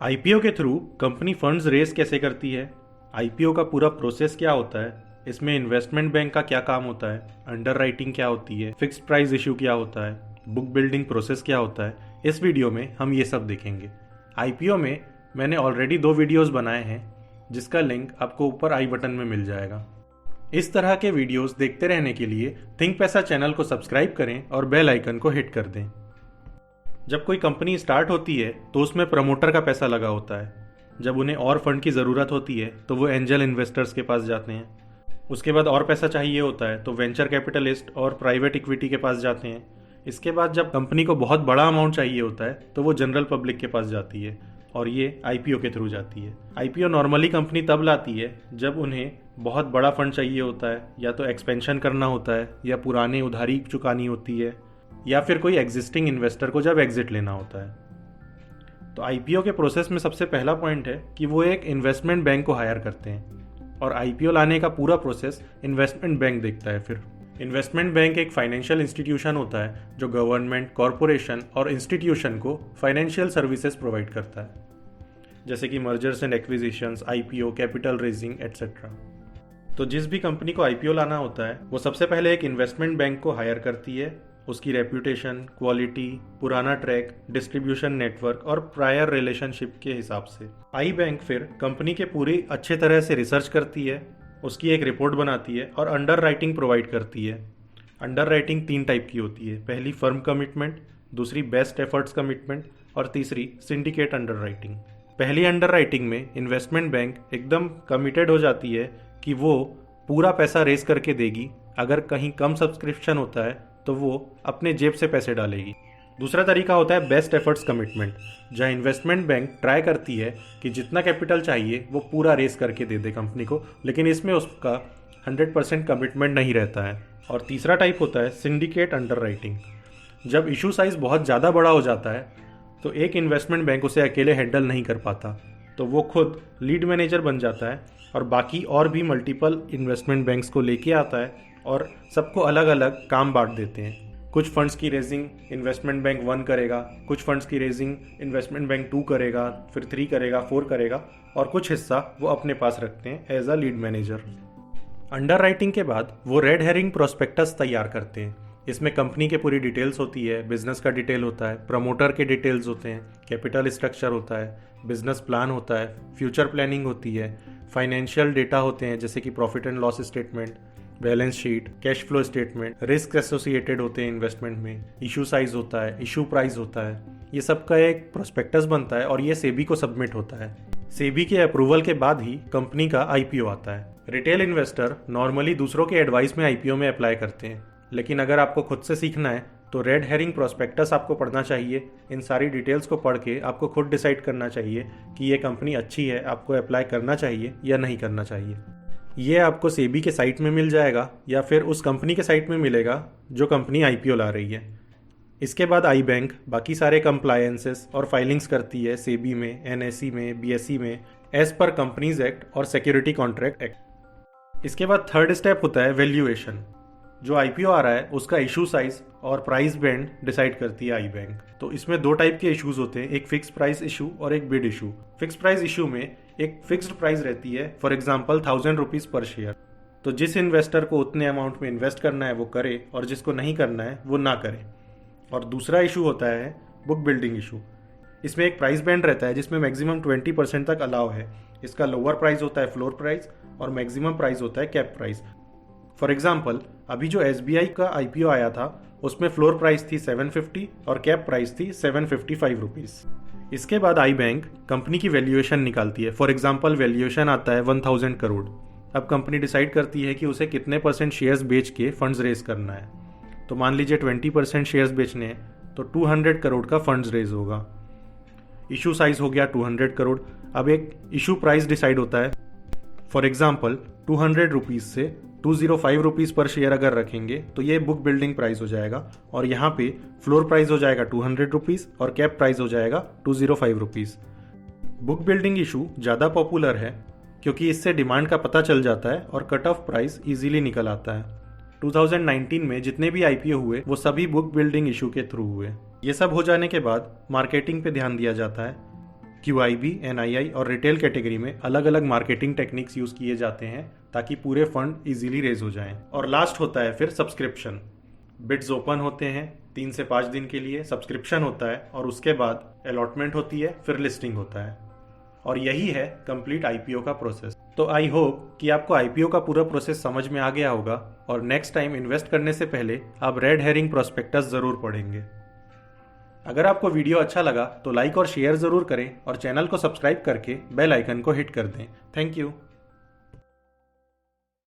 IPO के through company funds race कैसे करती है, आईपीओ का पूरा प्रोसेस क्या होता है, इसमें इन्वेस्टमेंट बैंक का क्या काम होता है, अंडरराइटिंग क्या होती है, फिक्स्ड प्राइस इशू क्या होता है, बुक बिल्डिंग प्रोसेस क्या होता है, इस वीडियो में हम ये सब देखेंगे। आईपीओ में मैंने ऑलरेडी 2 वीडियोस बनाए हैं जिसका लिंक आपको ऊपर आई बटन में मिल जाएगा। इस तरह के वीडियोस देखते रहने के लिए थिंक पैसा चैनल को सब्सक्राइब करें और बेल आइकन को हिट कर दें। जब कोई कंपनी स्टार्ट होती है तो उसमें प्रमोटर का पैसा लगा होता है। जब उन्हें और फंड की ज़रूरत होती है तो वो एंजल इन्वेस्टर्स के पास जाते हैं। उसके बाद और पैसा चाहिए होता है तो वेंचर कैपिटलिस्ट और प्राइवेट इक्विटी के पास जाते हैं। इसके बाद जब कंपनी को बहुत बड़ा अमाउंट चाहिए होता है तो वो जनरल पब्लिक के पास जाती है और ये आईपीओ के थ्रू जाती है। आईपीओ नॉर्मली कंपनी तब लाती है जब उन्हें बहुत बड़ा फंड चाहिए होता है, या तो एक्सपेंशन करना होता है, या पुराने उधारी चुकानी होती है, या फिर कोई एग्जिस्टिंग इन्वेस्टर को जब एग्जिट लेना होता है। तो आईपीओ के प्रोसेस में सबसे पहला पॉइंट है कि वो एक इन्वेस्टमेंट बैंक को हायर करते हैं और आईपीओ लाने का पूरा प्रोसेस इन्वेस्टमेंट बैंक देखता है। फिर इन्वेस्टमेंट बैंक एक फाइनेंशियल इंस्टीट्यूशन होता है जो गवर्नमेंट, कॉरपोरेशन और इंस्टीट्यूशन को फाइनेंशियल सर्विसेज प्रोवाइड करता है, जैसे कि mergers and acquisitions, IPO, capital raising etcetera. तो जिस भी कंपनी को आईपीओ लाना होता है वो सबसे पहले एक इन्वेस्टमेंट बैंक को हायर करती है। उसकी रेप्यूटेशन, क्वालिटी, पुराना ट्रैक, डिस्ट्रीब्यूशन नेटवर्क और प्रायर रिलेशनशिप के हिसाब से आई बैंक फिर कंपनी के पूरी अच्छे तरह से रिसर्च करती है, उसकी एक रिपोर्ट बनाती है और अंडर राइटिंग प्रोवाइड करती है। अंडर राइटिंग 3 टाइप की होती है, पहली फर्म कमिटमेंट, दूसरी बेस्ट एफर्ट्स कमिटमेंट और तीसरी सिंडिकेट अंडर राइटिंग। पहली अंडर राइटिंग में इन्वेस्टमेंट बैंक एकदम कमिटेड हो जाती है कि वो पूरा पैसा रेस करके देगी। अगर कहीं कम सब्सक्रिप्शन होता है तो वो अपने जेब से पैसे डालेगी। दूसरा तरीका होता है बेस्ट एफर्ट्स कमिटमेंट, जहां इन्वेस्टमेंट बैंक ट्राई करती है कि जितना कैपिटल चाहिए वो पूरा रेस करके दे दे कंपनी को, लेकिन इसमें उसका 100% कमिटमेंट नहीं रहता है। और तीसरा टाइप होता है सिंडिकेट अंडर राइटिंग। जब इशू साइज बहुत ज़्यादा बड़ा हो जाता है तो एक इन्वेस्टमेंट बैंक उसे अकेले हैंडल नहीं कर पाता, तो वो खुद लीड मैनेजर बन जाता है और बाकी और भी मल्टीपल इन्वेस्टमेंट बैंक्स को लेके आता है और सबको अलग अलग काम बांट देते हैं। कुछ फंड्स की रेजिंग इन्वेस्टमेंट बैंक 1 करेगा, कुछ फंड्स की रेजिंग इन्वेस्टमेंट बैंक 2 करेगा, फिर 3 करेगा, 4 करेगा, और कुछ हिस्सा वो अपने पास रखते हैं as a lead manager. Underwriting के बाद वो रेड हेरिंग प्रोस्पेक्टस तैयार करते हैं। इसमें कंपनी के पूरी डिटेल्स होती है, बिजनेस का डिटेल होता है, प्रमोटर के डिटेल्स होते हैं, कैपिटल स्ट्रक्चर होता है, बिजनेस प्लान होता है, फ्यूचर प्लानिंग होती है, फाइनेंशियल डेटा होते हैं जैसे कि profit and loss statement, balance sheet, cash flow statement, risk associated होते हैं इन्वेस्टमेंट में, इशू साइज होता है, इशू प्राइस होता है। ये सब का एक प्रोस्पेक्टस बनता है और ये सेबी को सबमिट होता है। सेबी के अप्रूवल के बाद ही कंपनी का आईपीओ आता है। रिटेल इन्वेस्टर नॉर्मली दूसरों के एडवाइस में आईपीओ में अप्लाई करते हैं, लेकिन अगर आपको खुद से सीखना है तो रेड हेरिंग प्रोस्पेक्टस आपको पढ़ना चाहिए। इन सारी डिटेल्स को पढ़ के आपको खुद डिसाइड करना चाहिए कि ये कंपनी अच्छी है, आपको अप्लाई करना चाहिए या नहीं करना चाहिए। ये आपको सेबी के साइट में मिल जाएगा या फिर उस कंपनी के साइट में मिलेगा जो कंपनी आईपीओ ला रही है। इसके बाद आई बैंक बाकी सारे कंप्लायंसेस और फाइलिंग्स करती है सेबी में, एनएसई में, बीएसई में, एज पर कंपनीज एक्ट और सिक्योरिटी कॉन्ट्रैक्ट एक्ट। इसके बाद थर्ड स्टेप होता है वैल्यूएशन। जो आईपीओ आ रहा है उसका इशू साइज और प्राइस बैंड डिसाइड करती है आई बैंक। तो इसमें 2 टाइप के इशूज होते हैं, एक फिक्स प्राइस इशू और एक bid issue. Fix price issue में एक फिक्स्ड प्राइस रहती है, फॉर एग्जांपल 1000 रुपीज़ पर शेयर। तो जिस इन्वेस्टर को उतने अमाउंट में इन्वेस्ट करना है वो करे और जिसको नहीं करना है वो ना करे। और दूसरा इशू होता है बुक बिल्डिंग इशू। इसमें एक प्राइस बैंड रहता है जिसमें मैक्सिमम 20% तक अलाउ है। इसका लोअर प्राइस होता है फ्लोर प्राइस और मैक्सिमम प्राइस होता है कैप प्राइस। फॉर एग्जाम्पल अभी जो एसबीआई का आईपीओ आया था उसमें फ्लोर प्राइस थी 750 और कैप प्राइस थी 755 रुपीज़। इसके बाद आई बैंक कंपनी की वैल्यूएशन निकालती है। फॉर एग्जाम्पल वैल्यूएशन आता है 1000 करोड़। अब कंपनी डिसाइड करती है कि उसे कितने % शेयर्स बेच के फंड्स रेज करना है। तो मान लीजिए 20% शेयर्स बेचने हैं तो 200 करोड़ का फंड्स रेज होगा। इशू साइज हो गया 200 करोड़। अब एक इशू प्राइस डिसाइड होता है। फॉर एग्जाम्पल 200 रुपीज़ से 205 रुपीज़ पर शेयर अगर रखेंगे तो ये बुक बिल्डिंग प्राइस हो जाएगा, और यहाँ पे फ्लोर प्राइस हो जाएगा 200 रुपीज़ और कैप प्राइस हो जाएगा 205 रुपीज़। बुक बिल्डिंग इशू ज़्यादा पॉपुलर है क्योंकि इससे डिमांड का पता चल जाता है और कट ऑफ प्राइस इजीली निकल आता है। 2019 में जितने भी आईपीओ हुए वो सभी बुक बिल्डिंग इशू के थ्रू हुए। ये सब हो जाने के बाद मार्केटिंग पे ध्यान दिया जाता है। QIB, NII और रिटेल कैटेगरी में अलग अलग मार्केटिंग टेक्निक्स यूज किए जाते हैं ताकि पूरे फंड इजीली रेज हो जाएं। और लास्ट होता है फिर सब्सक्रिप्शन। बिड्स ओपन होते हैं 3 से 5 दिन के लिए, सब्सक्रिप्शन होता है और उसके बाद अलॉटमेंट होती है, फिर लिस्टिंग होता है। और यही है कंप्लीट IPO का प्रोसेस। तो आई होप कि आपको IPO का पूरा प्रोसेस समझ में आ गया होगा और नेक्स्ट टाइम इन्वेस्ट करने से पहले आप रेड हेरिंग प्रोस्पेक्टस जरूर पढ़ेंगे। अगर आपको वीडियो अच्छा लगा तो लाइक और शेयर जरूर करें और चैनल को सब्सक्राइब करके बेल आइकन को हिट कर दें। Thank you.